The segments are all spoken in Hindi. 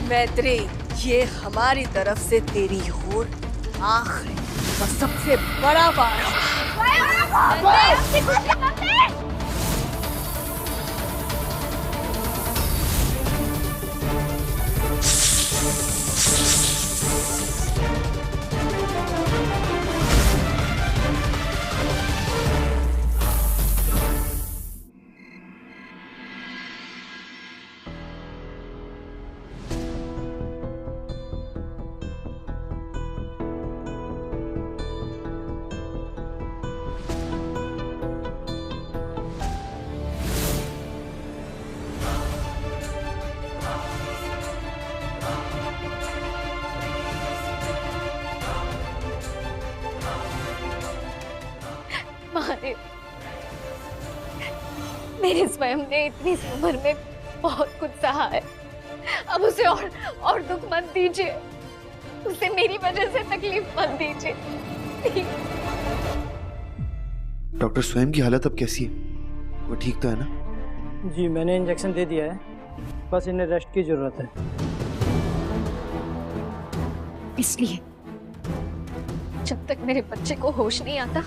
मैत्री, ये हमारी तरफ से तेरी होड़ आखिरी और सबसे बड़ा वार है। मेरे स्वयं ने इतनी सी उम्र में बहुत कुछ सहा है, अब उसे और दुख मत दीजिए, उसे मेरी वजह से तकलीफ मत दीजिए। डॉक्टर, स्वयं की हालत अब कैसी है? वो ठीक तो है ना? जी, मैंने इंजेक्शन दे दिया है, बस इन्हें रेस्ट की जरूरत है। इसलिए जब तक मेरे बच्चे को होश नहीं आता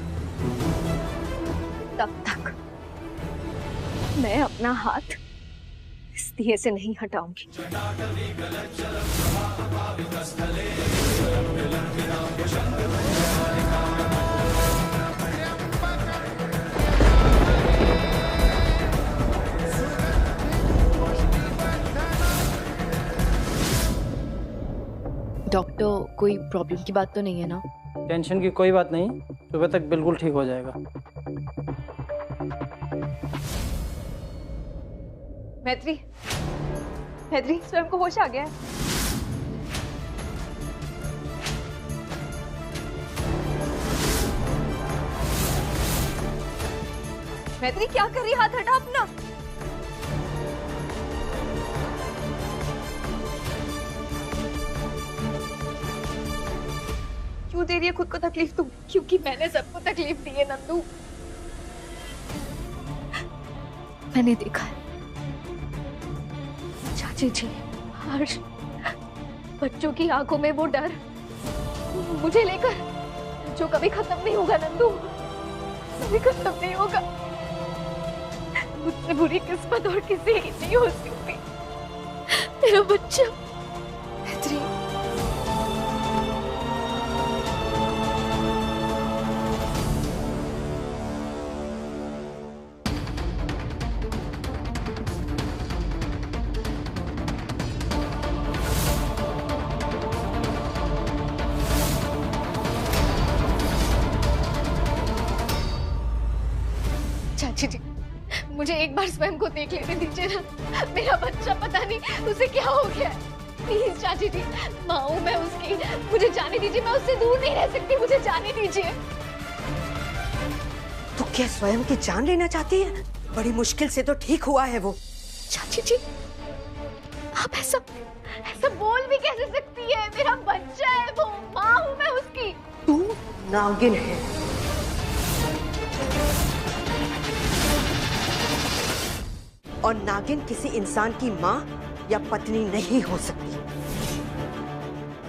तब तक मैं अपना हाथ इस दिए से नहीं हटाऊंगी। डॉक्टर, कोई प्रॉब्लम की बात तो नहीं है ना? टेंशन की कोई बात नहीं, सुबह तक बिल्कुल ठीक हो जाएगा। मैत्री, मैत्री, स्वयं को होश आ गया है। मैत्री, क्या कर रही? हाथ हटा अपना। क्यों दे रही है खुद को तकलीफ तुम? क्योंकि मैंने सबको तकलीफ दी है नंदू। मैंने देखा है चाची जी, हर्ष, बच्चों की आंखों में वो डर मुझे लेकर जो कभी खत्म नहीं होगा नंदू, कभी खत्म नहीं होगा। मुझसे बुरी किस्मत और किसी की नहीं हो सकती। मेरा बच्चा मैत्री, चाची जी, मुझे एक बार स्वयं को देख लेने दीजिए ना। मेरा बच्चा पता नहीं उसे क्या हो गया है। प्लीज चाची जी, माँ हूं मैं उसकी, मुझे जाने दीजिए। मैं उससे दूर नहीं रह सकती, मुझे जाने दीजिए। तू क्या स्वयं की जान लेना चाहती है? बड़ी मुश्किल से तो ठीक हुआ है वो। चाची जी, आप ऐसा बोल भी कैसे सकती है? मेरा बच्चा है वो, माँ हूं मैं उसकी। तू नागिन है। और नागिन किसी इंसान की माँ या पत्नी नहीं हो सकती।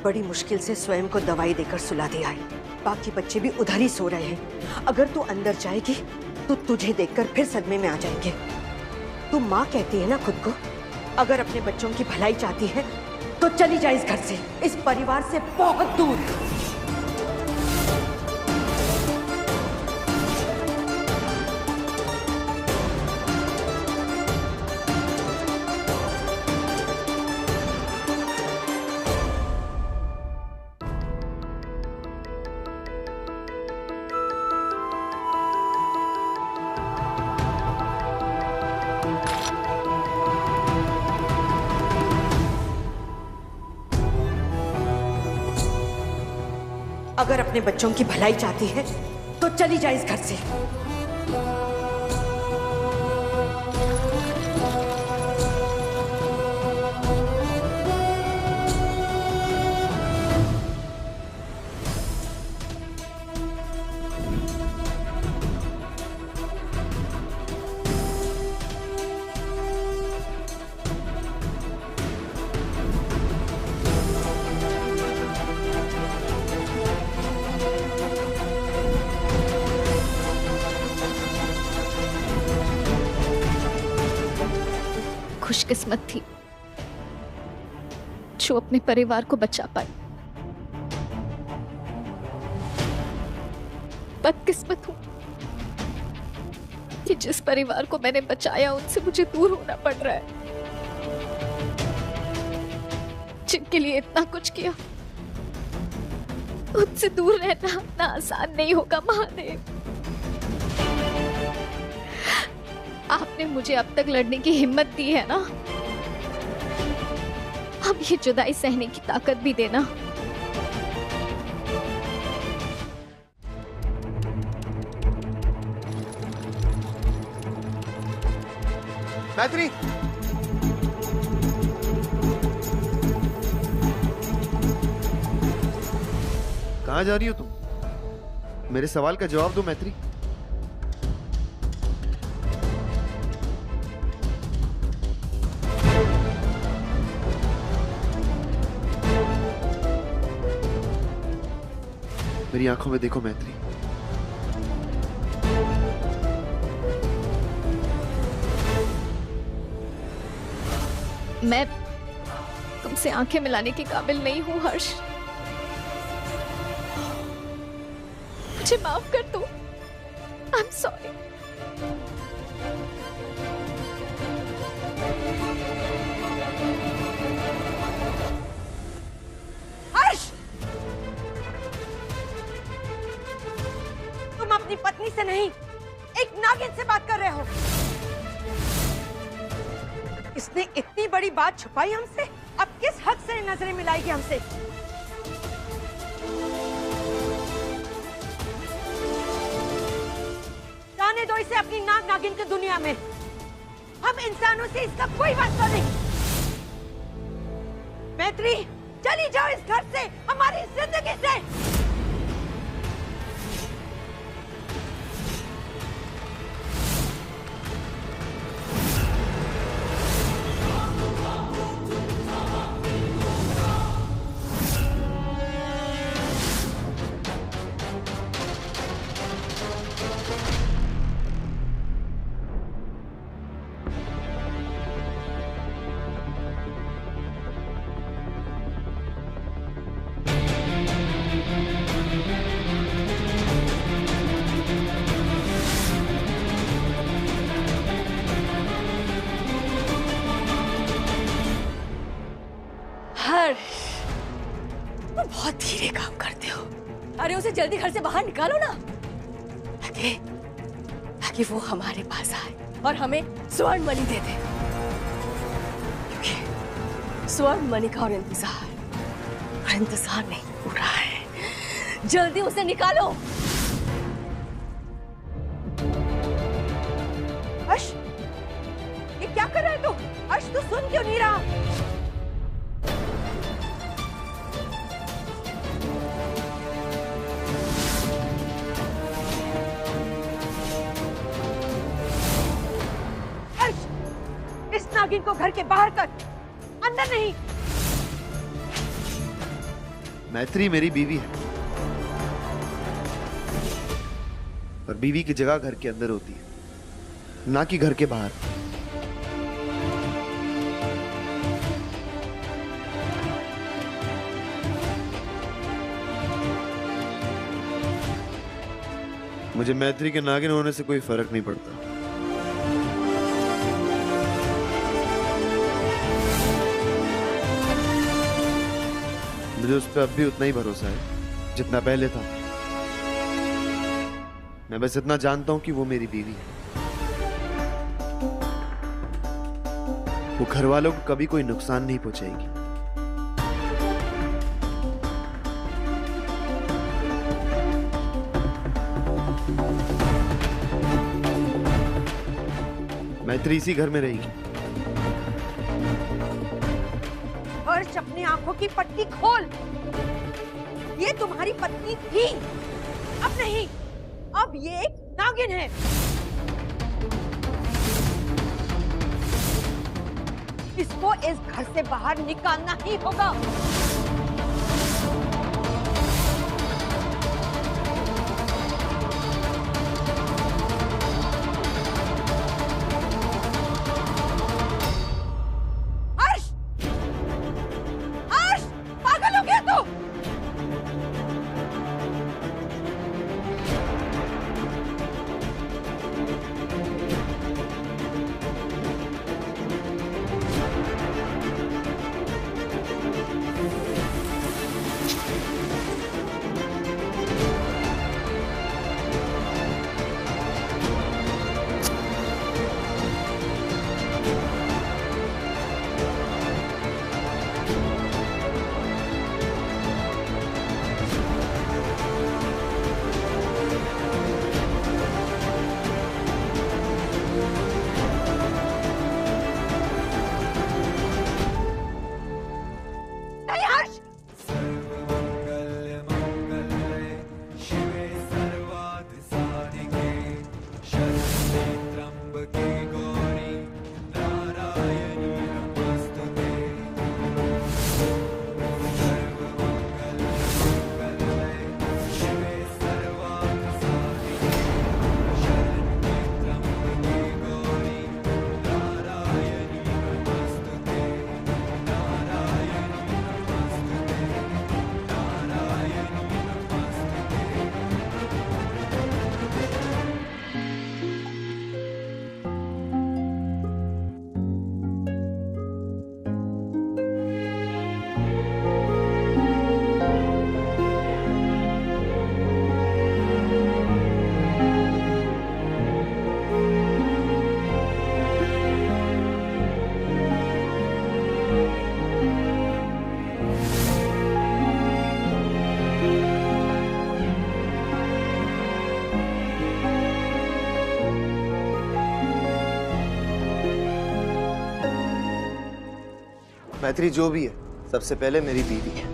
बड़ी मुश्किल से स्वयं को दवाई देकर सुला दिया है, बाकी बच्चे भी उधर ही सो रहे हैं। अगर तू अंदर जाएगी तो तुझे देखकर फिर सदमे में आ जाएंगे। तू माँ कहती है ना खुद को, अगर अपने बच्चों की भलाई चाहती है तो चली जाए इस घर से, इस परिवार से बहुत दूर। अगर अपने बच्चों की भलाई चाहती है तो चली जाए इस घर से। खुशकिस्मत थी जो अपने परिवार को बचा पाई। बदकिस्मत हूं कि जिस परिवार को मैंने बचाया उनसे मुझे दूर होना पड़ रहा है, जिनके लिए इतना कुछ किया। उनसे दूर रहना इतना आसान नहीं होगा महादेव। आपने मुझे अब तक लड़ने की हिम्मत दी है ना, अब ये जुदाई सहने की ताकत भी देना। मैत्री, कहाँ जा रही हो तुम? मेरे सवाल का जवाब दो मैत्री। मेरी आंखों में देखो मैत्री। मैं तुमसे आंखें मिलाने के काबिल नहीं हूं हर्ष, मुझे माफ कर दो। I am sorry. हर्ष, तुम अपनी पत्नी से नहीं, एक नागिन से बात कर रहे हो। इसने इतनी बड़ी बात छुपाई हमसे, अब किस हक से नजरें मिलाएगी हमसे? जाने दो इसे अपनी नाग नागिन की दुनिया में। हम इंसानों से इसका कोई वास्ता नहीं। मैत्री, चली जाओ इस घर से, हमारी जिंदगी से। तुम बहुत धीरे काम करते हो। अरे उसे जल्दी घर से बाहर निकालो ना, ताकि वो हमारे पास आए और हमें स्वर्ण मणि दे दे। क्योंकि स्वर्ण मणि का और इंतजार नहीं हो रहा है। जल्दी उसे निकालो। अर्श, ये क्या कर रहा है तू? अर्श, तू सुन क्यों नहीं रहा? इस नागिन को घर के बाहर कर, अंदर नहीं। मैत्री मेरी बीवी है और बीवी की जगह घर के अंदर होती है, ना कि घर के बाहर। मुझे मैत्री के नागिन होने से कोई फर्क नहीं पड़ता। मुझे उस पर अब भी उतना ही भरोसा है जितना पहले था। मैं बस इतना जानता हूं कि वो मेरी बीवी है। वो घर वालों को कभी कोई नुकसान नहीं पहुंचाएगी। मैत्री इसी घर में रहेगी। हर्ष, अपनी आंखों की पट्टी खोल। ये तुम्हारी पत्नी थी, अब नहीं। अब ये एक नागिन है। इसको इस घर से बाहर निकालना ही होगा। मैत्री जो भी है, सबसे पहले मेरी बीवी है।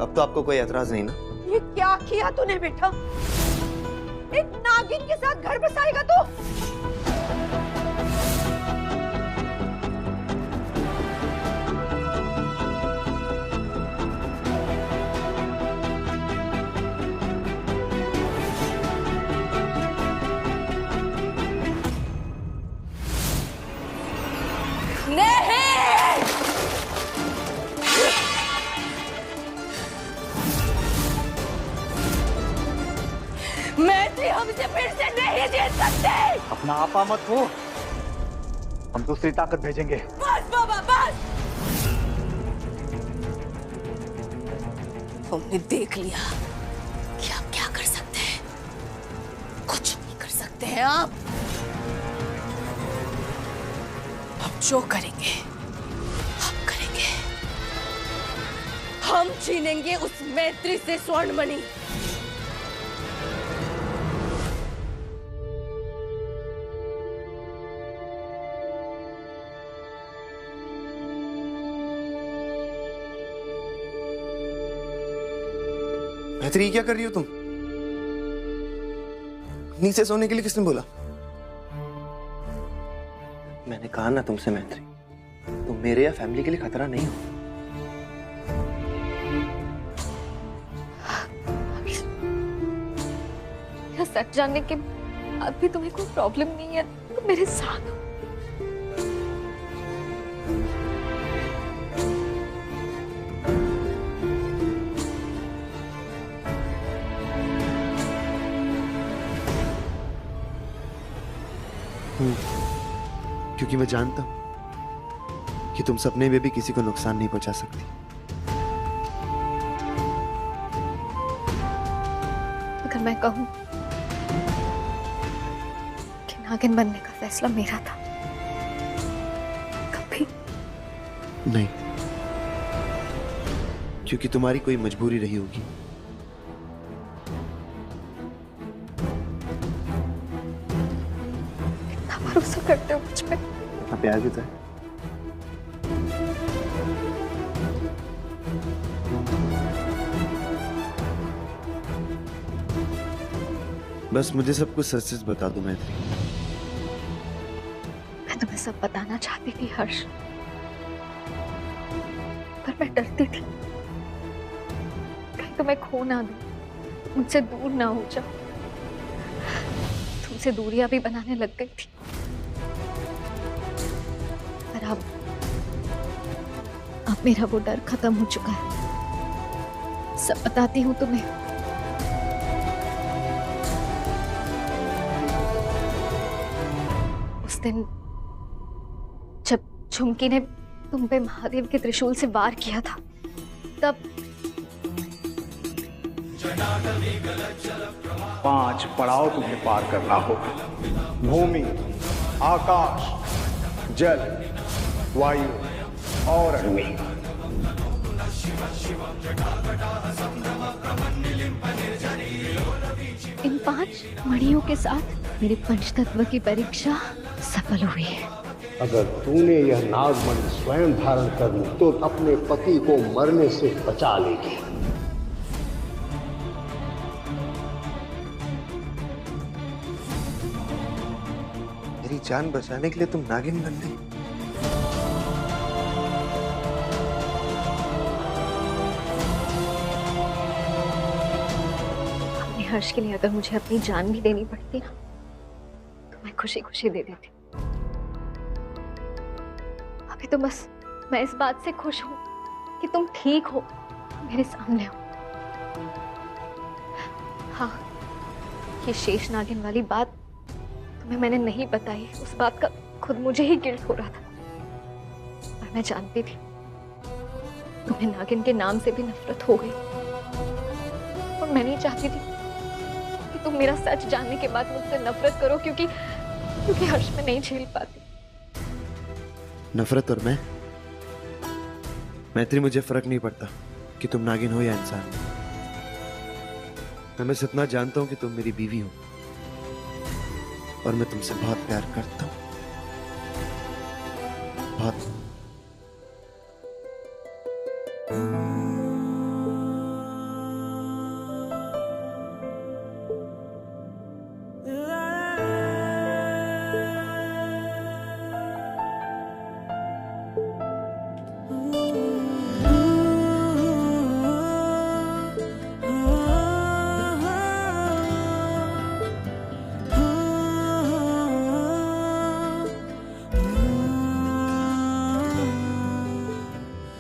अब तो आपको कोई एतराज नहीं ना? ये क्या किया तूने बेटा? एक नागिन के साथ घर बसाएगा तू? मैत्री हमसे फिर से नहीं जीत सकते। अपना आपा मत हो, हम दूसरी ताकत भेजेंगे। बस बाबा बस। हमने देख लिया कि आप क्या कर सकते हैं। कुछ नहीं कर सकते हैं आप। हम जो करेंगे हम करेंगे। हम छीनेंगे उस मैत्री से स्वर्णमणि। मैत्री क्या कर रही हो तुम? नीचे सोने के लिए किसने बोला? मैंने कहा ना तुमसे मैत्री, तुम मेरे या फैमिली के लिए खतरा नहीं हो। यह सच जानने के बाद भी तुम्हें कोई प्रॉब्लम नहीं है तो मेरे साथ हो। क्योंकि मैं जानता हूं कि तुम सपने में भी किसी को नुकसान नहीं पहुंचा सकती। अगर मैं कहूं कि नागिन बनने का फैसला मेरा था, कभी नहीं, क्योंकि तुम्हारी कोई मजबूरी रही होगी। इतना भरोसा करते हो मुझ पे? इतना प्यार भी तो है। बस मुझे सब कुछ सच सच बता दो मैत्री। मैं तुम्हें सब बताना चाहती थी हर्ष, पर मैं डरती थी कहीं तुम्हें खो ना दूं, मुझसे दूर ना हो जाओ। तुमसे दूरियां भी बनाने लग गई थी, पर अब मेरा वो डर खत्म हो चुका है। सब बताती हूँ तुम्हें। उस दिन जब झुमकी ने तुम पे महादेव के त्रिशूल से वार किया था, तब 5 पड़ाव तुम्हें पार करना होगा। भूमि, आकाश, जल, वायु और अग्नि। इन 5 मणियों के साथ मेरे पंचतत्व की परीक्षा सफल हुई है। अगर तूने यह नागमणि स्वयं धारण कर ली तो अपने पति को मरने से बचा लेगी। मेरी जान बचाने के लिए तुम नागिन बन गई? अपने हर्ष के लिए अगर मुझे अपनी जान भी देनी पड़ती ना, तो मैं खुशी खुशी दे देती। अभी तो बस मैं इस बात से खुश हूं कि तुम ठीक हो, मेरे सामने हो। हाँ, ये शेष नागिन वाली बात तुम्हें मैंने नहीं बताई, उस बात का खुद मुझे ही गिल्ट हो रहा था। और मैं जानती थी तुम्हें नागिन के नाम से भी नफरत हो गई, और मैं नहीं चाहती थी कि तुम मेरा सच जानने के बाद मुझसे नफरत करो, क्योंकि हर्ष में नहीं झेल पाती। नफरत और मैं? मैत्री, मुझे फर्क नहीं पड़ता कि तुम नागिन हो या इंसान। मैं बस इतना जानता हूं कि तुम मेरी बीवी हो और मैं तुमसे बहुत प्यार करता हूं। बहुत।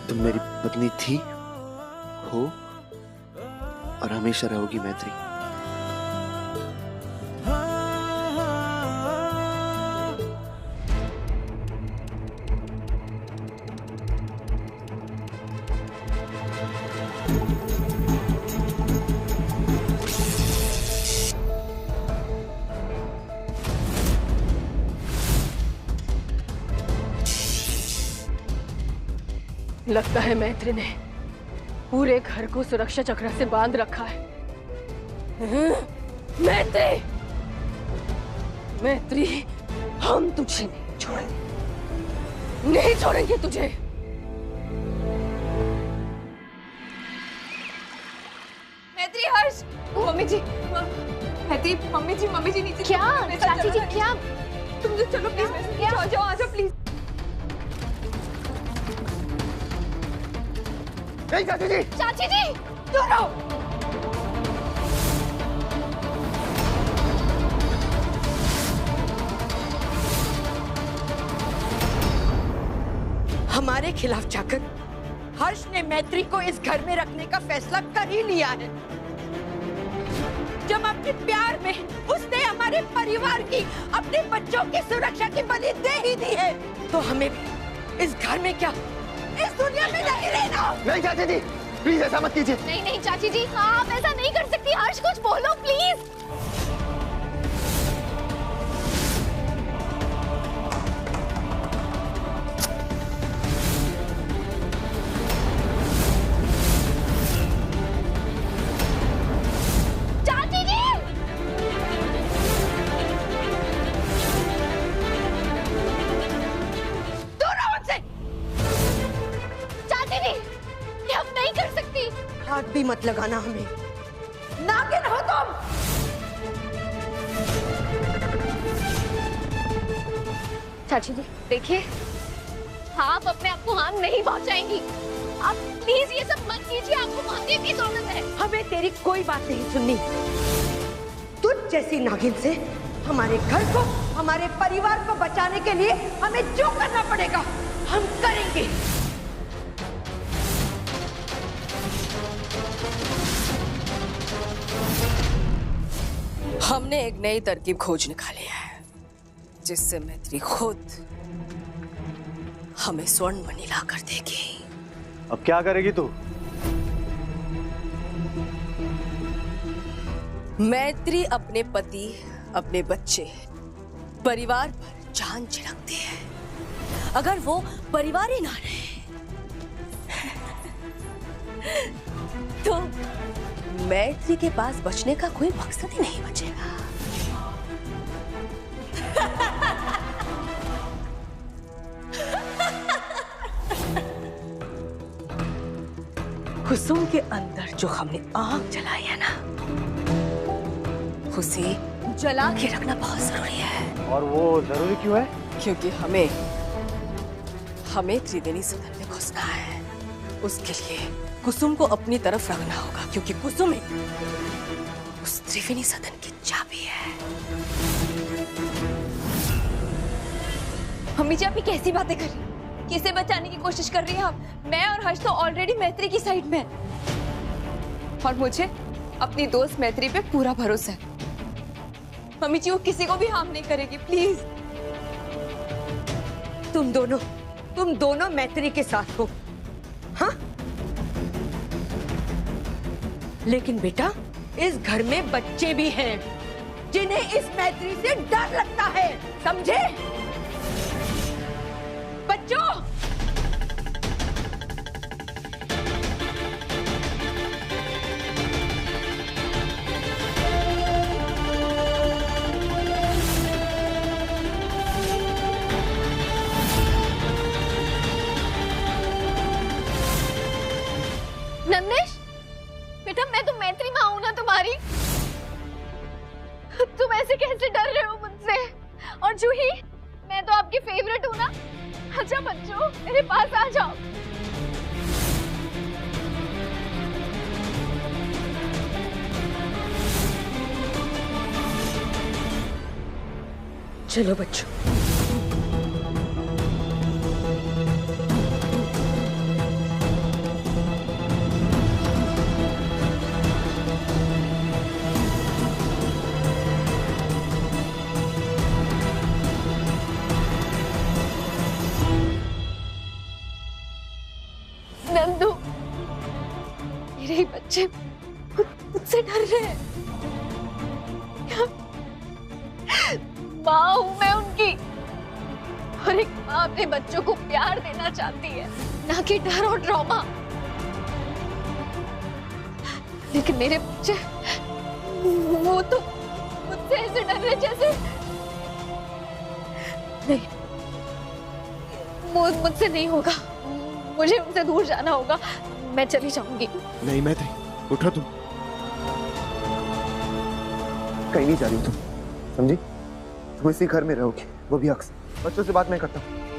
तुम मेरी पत्नी थी, हो और हमेशा रहोगी मैत्री। लगता है मैत्री ने पूरे घर को सुरक्षा चक्र से बांध रखा है। मैत्री, मैत्री, हम तुझे नहीं छोड़ेंगे, नहीं छोड़ेंगे तुझे। मैत्री, हर्ष, मम्मी जी, मैत्री, मम्मी जी नीचे। क्या चाची जी, क्या? तुम जो चलो प्लीज, क्या? जाओ, आ जाओ प्लीज। चाची जी, चाची जी, दोनों। हमारे खिलाफ जाकर हर्ष ने मैत्री को इस घर में रखने का फैसला कर ही लिया है। जब अपने प्यार में उसने हमारे परिवार की, अपने बच्चों की सुरक्षा की बलि दे ही दी है, तो हमें इस घर में क्या, इस दुनिया में नहीं रहना। नहीं चाची जी, प्लीज ऐसा मत कीजिए। नहीं नहीं चाची जी, आप ऐसा नहीं कर सकती। हर्ष, कुछ बोलो प्लीज। चाची जी, दूर रहो मुझसे। चाची जी, ये हम नहीं कर सकती। हाथ भी मत लगाना हमें, नागिन हो तुम। चाची जी देखिए, आप अपने आप को हार्म नहीं पहुंचाएंगी। आप प्लीज ये सब मत कीजिए, आपको माफी की जरूरत है। हमें तेरी कोई बात नहीं सुननी। तुझ जैसी नागिन से हमारे घर को, हमारे परिवार को बचाने के लिए हमें जो करना पड़ेगा हम करेंगे। हमने एक नई तरकीब खोज निकाली है जिससे मैत्री खुद हमें स्वर्ण मणि ला कर देगी। अब क्या करेगी तू? मैत्री अपने पति, अपने बच्चे, परिवार पर जान छिड़कती है। अगर वो परिवार ही ना रहे तो मैत्री के पास बचने का कोई मकसद ही नहीं बचेगा। कुसुम के अंदर जो हमने आग जलाई है ना, उसे जला के रखना बहुत जरूरी है। और वो जरूरी क्यों है? क्योंकि हमें त्रिवेणी सदन में घुसना है। उसके लिए कुसुम को अपनी तरफ रखना होगा, क्योंकि कुसुम ही उस त्रिवेणी सदन की चाबी है। मम्मी जी, आप ये कैसी बातें कर रही हैं? किसे बचाने की कोशिश कर रही हैं आप? मैं और हर्ष तो ऑलरेडी मैत्री की साइड में हैं। और मुझे अपनी दोस्त मैत्री पे पूरा भरोसा है। मम्मी जी, वो किसी को भी हार्म नहीं करेगी, प्लीज। तुम दोनों मैत्री के साथ हो, हाँ? लेकिन बेटा, इस घर में बच्चे भी हैं जिन्हें इस मैत्री से डर लगता है, समझे? बच्चों, मंदिश, बेटा मैं तो मैत्री माँ हूं ना तुम्हारी। तुम ऐसे कैसे डर रहे हो मुझसे? और जूही, मैं तो आपकी फेवरेट हूं ना। अच्छा बच्चों, मेरे पास आ जाओ। चलो बच्चों। नंदू, मेरे ही बच्चे मुझसे डर रहे हैं। माँ हूं मैं उनकी, और एक माँ अपने बच्चों को प्यार देना चाहती है, ना कि डर और ट्रॉमा। लेकिन मेरे बच्चे, वो तो मुझसे ऐसे डर रहे जैसे नहीं, मुझसे नहीं होगा। मुझे उनसे दूर जाना होगा। मैं चली जाऊंगी। नहीं मैत्री, उठो तुम। कहीं नहीं जा रही तुम, समझी? तुम इसी घर में रहोगी, वो भी अक्सर। बच्चों से बात मैं करता हूँ।